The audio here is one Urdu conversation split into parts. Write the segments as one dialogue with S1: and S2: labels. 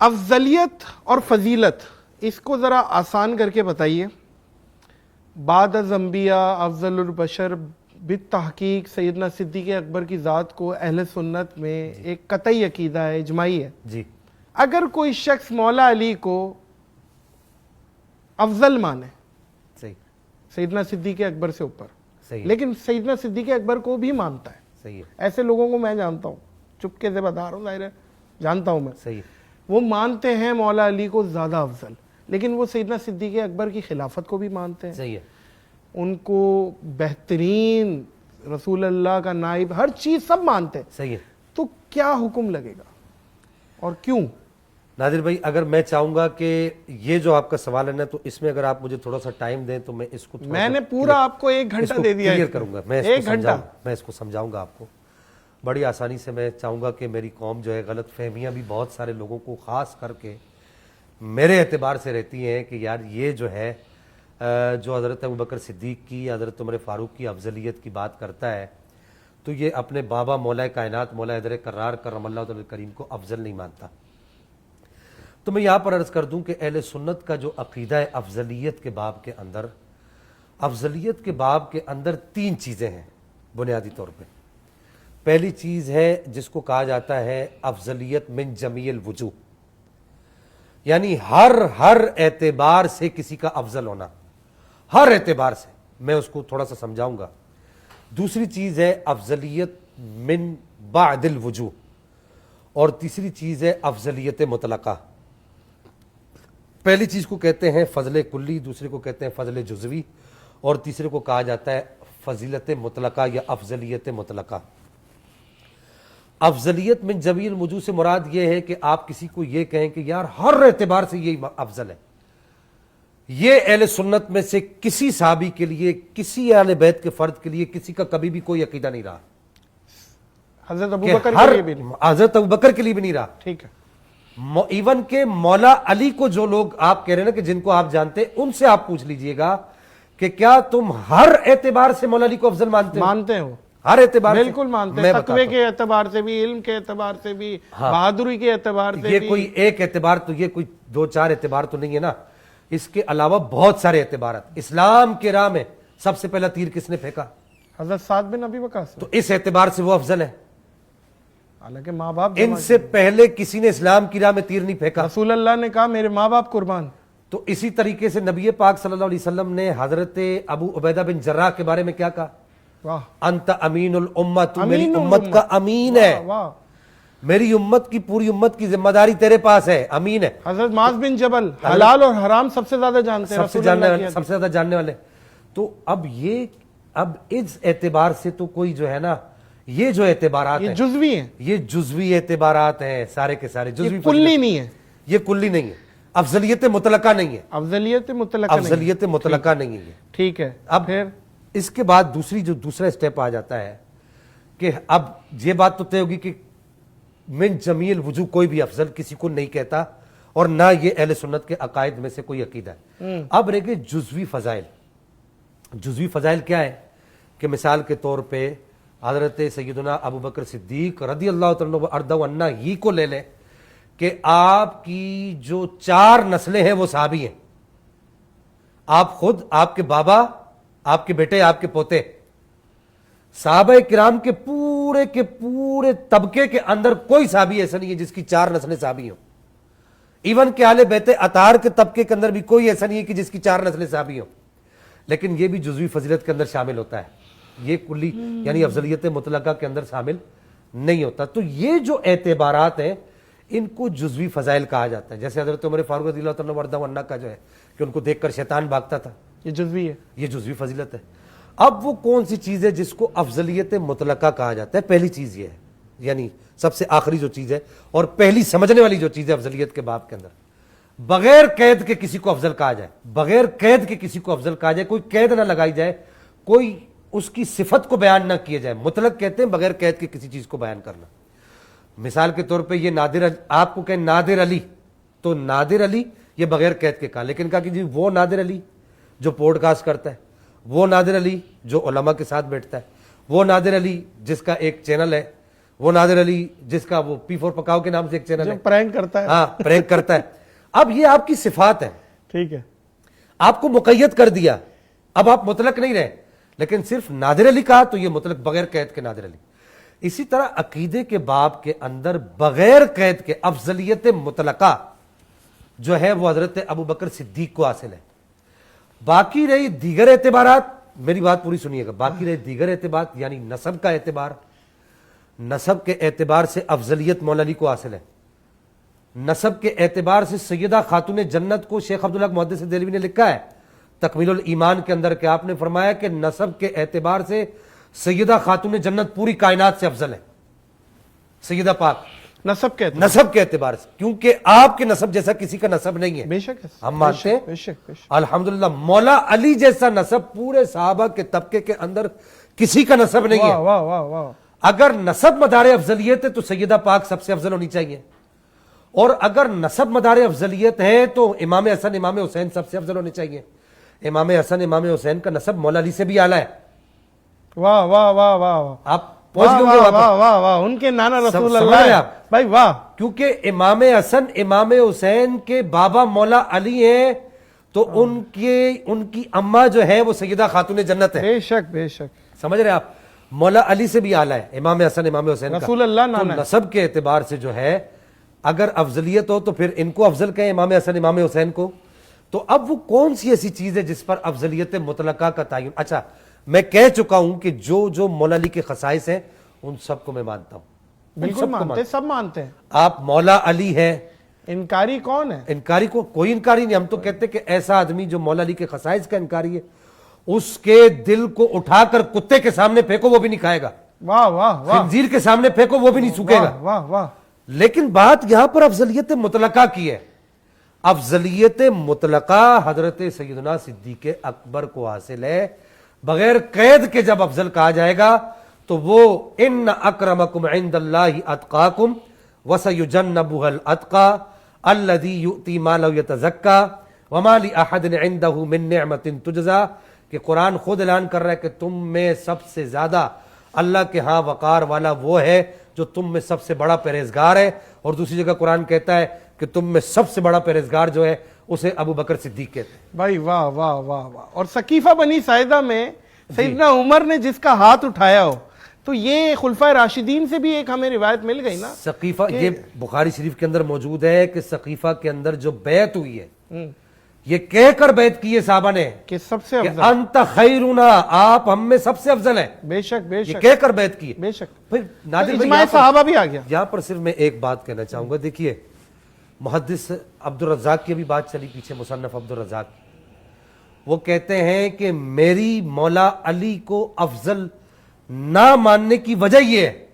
S1: افضلیت اور فضیلت اس کو ذرا آسان کر کے بتائیے. بعد از انبیاء افضل البشر بالتحقیق سیدنا صدیق اکبر کی ذات کو اہل سنت میں ایک قطعی عقیدہ ہے، اجماعی ہے.
S2: جی
S1: اگر کوئی شخص مولا علی کو افضل مانے،
S2: صحیح،
S1: سیدنا صدیق اکبر سے اوپر،
S2: صحیح،
S1: لیکن سیدنا صدیق اکبر کو بھی مانتا ہے،
S2: صحیح ہے،
S1: ایسے لوگوں کو میں جانتا ہوں، چپکے سے بتا رہا ہوں، ظاہر ہے جانتا ہوں میں،
S2: صحیح،
S1: وہ مانتے ہیں مولا علی کو زیادہ افضل، لیکن وہ سیدنا صدیق اکبر کی خلافت کو بھی مانتے ہیں،
S2: صحیح ہے،
S1: ان کو بہترین رسول اللہ کا نائب، ہر چیز سب مانتے ہیں.
S2: صحیح ہے.
S1: تو کیا حکم لگے گا اور کیوں؟
S2: نادر بھائی، اگر میں چاہوں گا کہ یہ جو آپ کا سوال ہے نا، تو اس میں اگر آپ مجھے تھوڑا سا ٹائم دیں تو میں اس کو
S1: میں نے پورا آپ کو 1 گھنٹہ دے دیا،
S2: کلیئر کروں گا. میں
S1: ایک گھنٹہ
S2: اس کو سمجھاؤں گا آپ کو بڑی آسانی سے. میں چاہوں گا کہ میری قوم جو ہے، غلط فہمیاں بھی بہت سارے لوگوں کو خاص کر کے میرے اعتبار سے رہتی ہیں کہ یار یہ جو ہے جو حضرت ابوبکر صدیق کی، حضرت عمر فاروق کی افضلیت کی بات کرتا ہے، تو یہ اپنے بابا مولا کائنات مولا حیدر کرار کرم اللہ تعالی کریم کو افضل نہیں مانتا. تو میں یہاں پر عرض کر دوں کہ اہل سنت کا جو عقیدہ ہے افضلیت کے باب کے اندر، افضلیت کے باب کے اندر 3 چیزیں ہیں بنیادی طور پہ. پہلی چیز ہے جس کو کہا جاتا ہے افضلیت من جمیع الوجوہ، یعنی ہر اعتبار سے کسی کا افضل ہونا، ہر اعتبار سے. میں اس کو تھوڑا سا سمجھاؤں گا. دوسری چیز ہے افضلیت من بعد الوجوہ، اور تیسری چیز ہے افضلیت مطلقہ. پہلی چیز کو کہتے ہیں فضل کلی، دوسرے کو کہتے ہیں فضل جزوی، اور تیسرے کو کہا جاتا ہے فضیلت مطلقہ یا افضلیت مطلقہ. افضلیت من جمیع الوجوہ سے مراد یہ ہے کہ آپ کسی کو یہ کہیں کہ یار ہر اعتبار سے یہ افضل ہے. یہ اہل سنت میں سے کسی صحابی کے لیے، کسی اہل بیت کے فرد کے لیے کسی کا کبھی بھی کوئی عقیدہ نہیں رہا.
S1: حضرت ابوبکر کے لیے بھی نہیں.
S2: حضرت ابوبکر کے لیے بھی نہیں رہا.
S1: ٹھیک ہے.
S2: ایون کہ مولا علی کو جو لوگ آپ کہہ رہے ہیں نا کہ جن کو آپ جانتے، ان سے آپ پوچھ لیجئے گا کہ کیا تم ہر اعتبار سے مولا علی کو افضل مانتے
S1: ہو؟
S2: ہر اعتبار سے
S1: بالکل مانتے ہیں. تقوی کے اعتبار سے بھی، علم کے اعتبار سے بھی، بہادری کے اعتبار سے بھی.
S2: یہ کوئی ایک اعتبار تو، یہ کوئی 2-4 اعتبار تو نہیں ہے نا. اس کے علاوہ بہت سارے اعتبارات. اسلام کے راہ میں سب سے پہلا تیر کس نے پھینکا؟
S1: حضرت سعد بن ابی وقاص.
S2: تو اس اعتبار سے وہ افضل ہے.
S1: حالانکہ ماں باپ
S2: ان سے پہلے کسی نے اسلام کی راہ میں تیر نہیں پھینکا.
S1: رسول اللہ نے کہا میرے ماں باپ قربان.
S2: تو اسی طریقے سے نبی پاک صلی اللہ علیہ وسلم نے حضرت ابو عبیدہ بن جراح کے بارے میں کیا کہا؟
S1: واہ،
S2: انت امین الامہ، تو میری امت کا امین ہے.
S1: واہ.
S2: میری امت کی، پوری امت کی ذمہ داری تیرے پاس ہے، امین ہے.
S1: حضرت معاذ بن جبل حلال اور حرام سب سے زیادہ جانتے ہیں،
S2: سب سے زیادہ جاننے والے. تو اب اس اعتبار سے تو کوئی جو ہے نا، یہ جو اعتبارات ہیں
S1: جزوی ہیں،
S2: یہ جزوی اعتبارات ہیں سارے کے سارے. جزوی
S1: کلی نہیں ہے،
S2: یہ کلی نہیں ہے. افضلیت مطلقہ نہیں ہے.
S1: افضلیت مطلقہ
S2: افضلیت مطلقہ نہیں ہے.
S1: ٹھیک ہے.
S2: اب پھر اس کے بعد دوسرا اسٹیپ آ جاتا ہے کہ اب یہ بات تو طے ہوگی کہ من جمیع الوجوہ کوئی بھی افضل کسی کو نہیں کہتا، اور نہ یہ اہل سنت کے عقائد میں سے کوئی عقیدہ ہے. اب رہ گئے جزوی فضائل. جزوی فضائل کیا ہے؟ کہ مثال کے طور پہ حضرت سیدنا ابوبکر صدیق رضی اللہ تعالیٰ عنہ عنہ ہی کو لے لیں کہ آپ کی جو 4 نسلیں ہیں وہ صحابی ہیں. آپ خود، آپ کے بابا، آپ کے بیٹے، آپ کے پوتے. صحابہ کرام کے پورے طبقے کے اندر کوئی صحابی ایسا نہیں ہے جس کی 4 نسلیں صحابی ہوں. ایون کہ اہل بیت اطہار کے طبقے کے اندر بھی کوئی ایسا نہیں ہے کہ جس کی 4 نسلیں صحابی ہوں. لیکن یہ بھی جزوی فضیلت کے اندر شامل ہوتا ہے. یہ کلی یعنی افضلیت مطلقہ کے اندر شامل نہیں ہوتا. تو یہ جو اعتبارات ہیں ان کو جزوی فضائل کہا جاتا ہے. جیسے حضرت عمر فاروق رضی اللہ تعالیٰ عنہ کا جو ہے کہ ان کو دیکھ کر شیطان بھاگتا تھا،
S1: یہ جزوی ہے،
S2: یہ جزوی فضیلت ہے. اب وہ کون سی چیز ہے جس کو افضلیت مطلقہ کہا جاتا ہے؟ پہلی چیز یہ ہے، یعنی سب سے آخری جو چیز ہے اور پہلی سمجھنے والی جو چیز ہے افضلیت کے باب کے اندر، بغیر قید کے کسی کو افضل کہا جائے. بغیر قید کے کسی کو افضل کہا جائے، کوئی قید نہ لگائی جائے، کوئی اس کی صفت کو بیان نہ کیا جائے. مطلق کہتے ہیں بغیر قید کے کسی چیز کو بیان کرنا. مثال کے طور پہ یہ نادر، آپ کو کہیں نادر علی، تو نادر علی یہ بغیر قید کے کہا، لیکن کہا کہ جی وہ نادر علی جو پوڈ کاسٹ کرتا ہے، وہ نادر علی جو علماء کے ساتھ بیٹھتا ہے، وہ نادر علی جس کا ایک چینل ہے، وہ نادر علی جس کا وہ P4 پکاؤ کے نام سے ایک چینل
S1: جو
S2: ہے،
S1: پرینک کرتا ہے.
S2: ہاں پرینک کرتا ہے. اب یہ آپ کی صفات ہے،
S1: ٹھیک ہے.
S2: آپ کو مقید کر دیا، اب آپ مطلق نہیں رہے، لیکن صرف نادر علی کہا تو یہ مطلق بغیر قید کے نادر علی. اسی طرح عقیدے کے باب کے اندر بغیر قید کے افضلیت مطلقہ جو ہے وہ حضرت ابو بکر صدیق کو حاصل ہے. باقی رہی دیگر اعتبارات، میری بات پوری سنیے گا، باقی رہی دیگر اعتبارات یعنی نسب کا اعتبار، نسب کے اعتبار سے افضلیت مولا علی کو حاصل ہے. نسب کے اعتبار سے سیدہ خاتون جنت کو شیخ عبداللہ محدث دہلوی نے لکھا ہے تکمیل الایمان کے اندر کہ آپ نے فرمایا کہ نسب کے اعتبار سے سیدہ خاتون جنت پوری کائنات سے افضل ہے، سیدہ پاک
S1: نسب کے اعتبار.
S2: نسب کے اعتبار سے، کیونکہ آپ کے نسب جیسا کسی کا نسب نہیں ہے.
S1: بے شک ہے.
S2: ہم مانتے ہیں
S1: بے شک بے شک.
S2: الحمدللہ مولا علی جیسا نسب پورے صحابہ کے طبقے کے اندر کسی کا نسب نہیں ہے.
S1: واہ واہ واہ واہ.
S2: اگر نسب مدار افضلیت ہے تو سیدہ پاک سب سے افضل ہونی چاہیے، اور اگر نسب مدار افضلیت ہے تو امام حسن امام حسین سب سے افضل ہونے چاہیے. امام حسن امام حسین کا نسب مولا علی سے بھی اعلیٰ ہے.
S1: واہ واہ واہ واہ.
S2: آپ پہنچ گئے ہوں گے وہاں پر.
S1: واہ واہ واہ. ان کے نانا رسول
S2: سمجھ
S1: اللہ
S2: رہے
S1: ہے
S2: آپ؟
S1: بھائی واہ.
S2: کیونکہ امام حسن امام حسین کے بابا مولا علی ہیں تو ان کی اماں جو ہے وہ سیدہ خاتون جنت ہے.
S1: بے شک بے شک.
S2: سمجھ رہے آپ؟ مولا علی سے بھی اعلیٰ ہے امام حسن امام حسین کا.
S1: رسول اللہ
S2: تو
S1: نانا ہے.
S2: نسب کے اعتبار سے جو ہے اگر افضلیت ہو تو پھر ان کو افضل کہیں امام حسن امام حسین کو. تو اب وہ کون سی ایسی چیز ہے جس پر افضلیت مطلقہ کا تعین؟ اچھا میں کہہ چکا ہوں کہ جو مولا علی کے خصائص ہیں ان سب کو میں مانتا ہوں. ان
S1: بالکل
S2: سب کو
S1: مانتے ہیں، سب مانتے ہیں.
S2: آپ مولا علی ہے،
S1: انکاری کون ہے؟
S2: انکاری کو کوئی انکاری نہیں. ہم تو کہتے کہ ایسا آدمی جو مولا علی کے خصائص کا انکاری ہے اس کے دل کو اٹھا کر کتے کے سامنے پھینکو وہ بھی نہیں کھائے گا،
S1: واہ واہ واہ.
S2: خنزیر کے سامنے پھینکو وہ بھی نہیں سوکھے گا.
S1: واہ واہ واہ.
S2: لیکن بات یہاں پر افضلیت مطلقہ کی ہے. افضلیت مطلقہ حضرت سیدنا صدیق اکبر کو حاصل ہے. بغیر قید کے جب افضل کہا جائے گا تو وہ ان اکرمکم عند اللہ اتقاکم وسیجنبها الاتقى الذی یؤتی مالہ یتزکا وما لاحد عنده من نعمت تجزا، کہ قرآن خود اعلان کر رہا ہے کہ تم میں سب سے زیادہ اللہ کے ہاں وقار والا وہ ہے جو تم میں سب سے بڑا پرہیزگار ہے. اور دوسری جگہ قرآن کہتا ہے کہ تم میں سب سے بڑا پرہیزگار جو ہے اسے ابو بکر صدیق کہتے ہیں.
S1: بھائی واہ واہ واہ واہ. اور ثقیفہ بنی ساعدہ میں سیدنا عمر نے جس کا ہاتھ اٹھایا ہو تو یہ خلفائے راشدین سے بھی ایک ہمیں روایت مل گئی نا.
S2: ثقیفہ یہ بخاری شریف کے اندر موجود ہے کہ ثقیفہ کے اندر جو بیعت ہوئی ہے یہ کہہ کر بیعت کی ہے صحابہ نے
S1: کہ سب سے
S2: کہ
S1: افضل.
S2: انت خیرنا، آپ ہم میں سب سے افضل ہیں.
S1: بے شک بے
S2: یہ
S1: شک
S2: کہہ کر بیعت کی ہے.
S1: بے شک.
S2: پھر نادر بھائی
S1: اجماع صحابہ بھی آ گیا.
S2: یہاں پر صرف میں ایک بات کہنا چاہوں گا. دیکھیے محدث عبدالرزاق کی بھی بات چلی پیچھے، مصنف عبدالرزاق، وہ کہتے ہیں کہ میری مولا علی کو افضل نہ ماننے کی وجہ یہ ہے،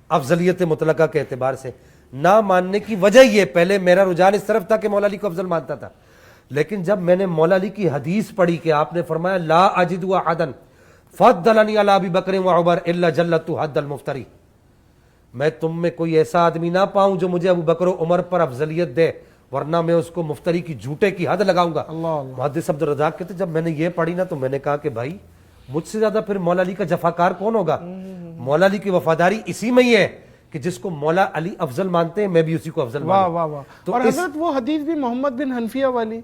S2: افضلیت مطلقہ کے اعتبار سے نہ ماننے کی وجہ یہ، پہلے میرا رجحان اس طرف تھا کہ مولا علی کو افضل مانتا تھا، لیکن جب میں نے مولا علی کی حدیث پڑھی کہ آپ نے فرمایا لا اجد احدا فضلنی علی ابی بکر وعمر الا جلت حد المفتری، میں تم میں کوئی ایسا آدمی نہ پاؤں جو مجھے ابو بکر و عمر پر افضلیت دے ورنہ میں اس کو مفتری کی جھوٹے کی حد لگاؤں گا.
S1: اللہ اللہ.
S2: محدث عبدالرزاق کہتے جب میں نے یہ پڑھی نا تو میں نے کہا کہ بھائی مجھ سے زیادہ پھر مولا علی کا جفاکار کون ہوگا؟ مولا علی کی وفاداری اسی میں ہی ہے کہ جس کو مولا علی افضل مانتے ہیں میں بھی اسی کو افضل
S1: واہ
S2: مانتا
S1: واہ
S2: ہوں.
S1: واہ.
S2: تو
S1: اور حضرت وہ حدیث بھی محمد بن حنفیہ والی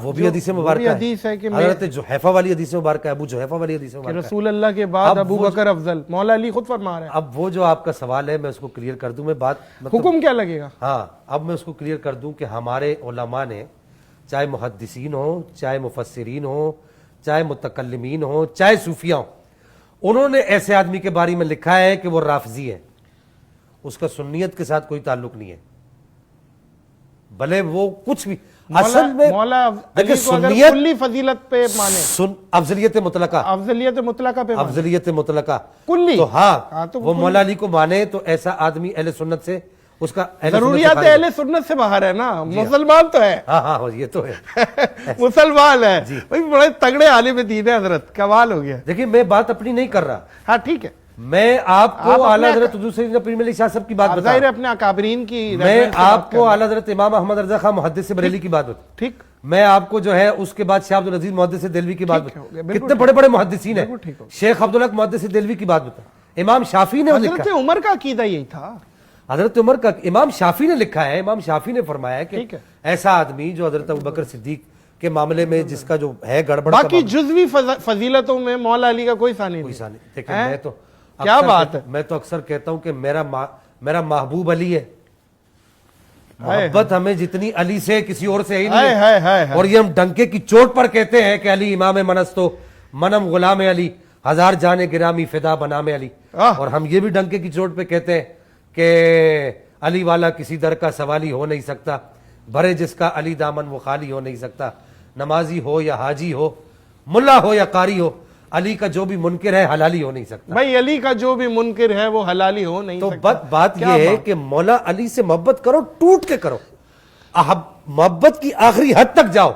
S2: وہ بھی حدیث مبارکہ
S1: حدیث ہے کہ
S2: حضرت جحیفہ والی حدیث مبارکہ ہے، ابو جحیفہ والی حدیث
S1: کہ
S2: مبارکہ ہے.
S1: رسول اللہ کے بعد ابو بکر افضل، مولا علی خود فرما رہے ہیں.
S2: اب وہ جو آپ کا سوال ہے میں اس کو کلیئر کر دوں. میں بات
S1: حکم کیا لگے گا؟
S2: ہاں اب میں اس کو کلیئر کر دوں کہ ہمارے علماء نے چاہے محدثین ہوں، چاہے مفسرین ہوں، چاہے متکلمین ہوں، چاہے صوفیہ ہوں، انہوں نے ایسے آدمی کے بارے میں لکھا ہے کہ وہ رافضی ہے، اس کا سنیت کے ساتھ کوئی تعلق نہیں ہے، بھلے وہ کچھ بھی اصل میں
S1: مولا علی کو اگر
S2: سنیت
S1: کلی فضیلت پہ مانے،
S2: افضلیت مطلقہ،
S1: افضلیت مطلقہ پہ مانے
S2: افضلیت مطلقہ
S1: کلی،
S2: تو
S1: ہاں تو
S2: وہ مولا علی کو مانے تو ایسا آدمی اہل سنت سے اس کا
S1: ضروریات اہل سنت سے باہر ہے نا. مسلمان تو ہے،
S2: ہاں یہ تو ہے.
S1: مسلمان ہے بھائی، بڑے تگڑے عالم دین ہے حضرت، کمال ہو گیا.
S2: دیکھیں میں بات اپنی نہیں کر رہا،
S1: ہاں ٹھیک ہے،
S2: میں آپ کو اعلیٰ حضرت حضور سیدنا پیر ملی شاہ صاحب کی بات بتا
S1: ظاہر ہے اپنے اکابرین کی،
S2: میں آپ کو اعلیٰ حضرت امام احمد رضا خان محدث بریلی کی بات بتا،
S1: ٹھیک،
S2: میں آپ کو جو ہے اس کے بعد شیخ عبدالعزیز محدث دہلوی کی بات بتا، کتنے بڑے بڑے محدثین ہیں، شیخ عبدالحق محدث دہلوی کی بات بتا. امام شافی نے لکھا,
S1: حضرت عمر کا عقیدہ یہی تھا.
S2: حضرت عمر کا امام شافی نے لکھا ہے, امام شافی نے فرمایا ہے کہ
S1: ٹھیک ہے.
S2: ایسا آدمی جو حضرت ابوبکر صدیق کے معاملے میں جس کا جو ہے گڑبڑ,
S1: باقی جزوی فضیلتوں میں مولا علی کا کوئی ثانی نہیں.
S2: دیکھیں میں تو
S1: کیا بات ہے,
S2: میں تو اکثر کہتا ہوں کہ میرا محبوب علی ہے. محبت ہمیں جتنی علی سے کسی اور سے ہی نہیں ہے. اور یہ ہم ڈنکے کی چوٹ پر کہتے ہیں کہ علی امام من است و منم غلام علی, ہزار جان گرامی فدا بنام علی. اور ہم یہ بھی ڈنکے کی چوٹ پہ کہتے ہیں کہ علی والا کسی در کا سوالی ہو نہیں سکتا, بھرے جس کا علی دامن وہ خالی ہو نہیں سکتا. نمازی ہو یا حاجی ہو, ملا ہو یا قاری ہو, علی کا جو بھی منکر ہے حلالی ہو نہیں سکتا.
S1: بھائی علی کا جو بھی منکر ہے وہ حلالی ہو نہیں سکتا.
S2: تو بات یہ ہے کہ مولا علی سے محبت کرو, ٹوٹ کے کرو, محبت کی آخری حد تک جاؤ,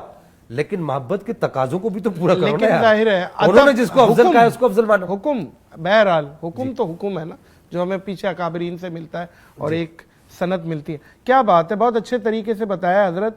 S2: لیکن محبت کے تقاضوں کو بھی تو پورا کرو.
S1: لیکن ظاہر ہے
S2: انہوں نے جس کو افضل کہا ہے اس کو افضل مانو.
S1: حکم بہرحال حکم تو حکم ہے نا, جو ہمیں پیچھے اکابرین سے ملتا ہے اور ایک سند ملتی ہے. کیا بات ہے, بہت اچھے طریقے سے بتایا حضرت.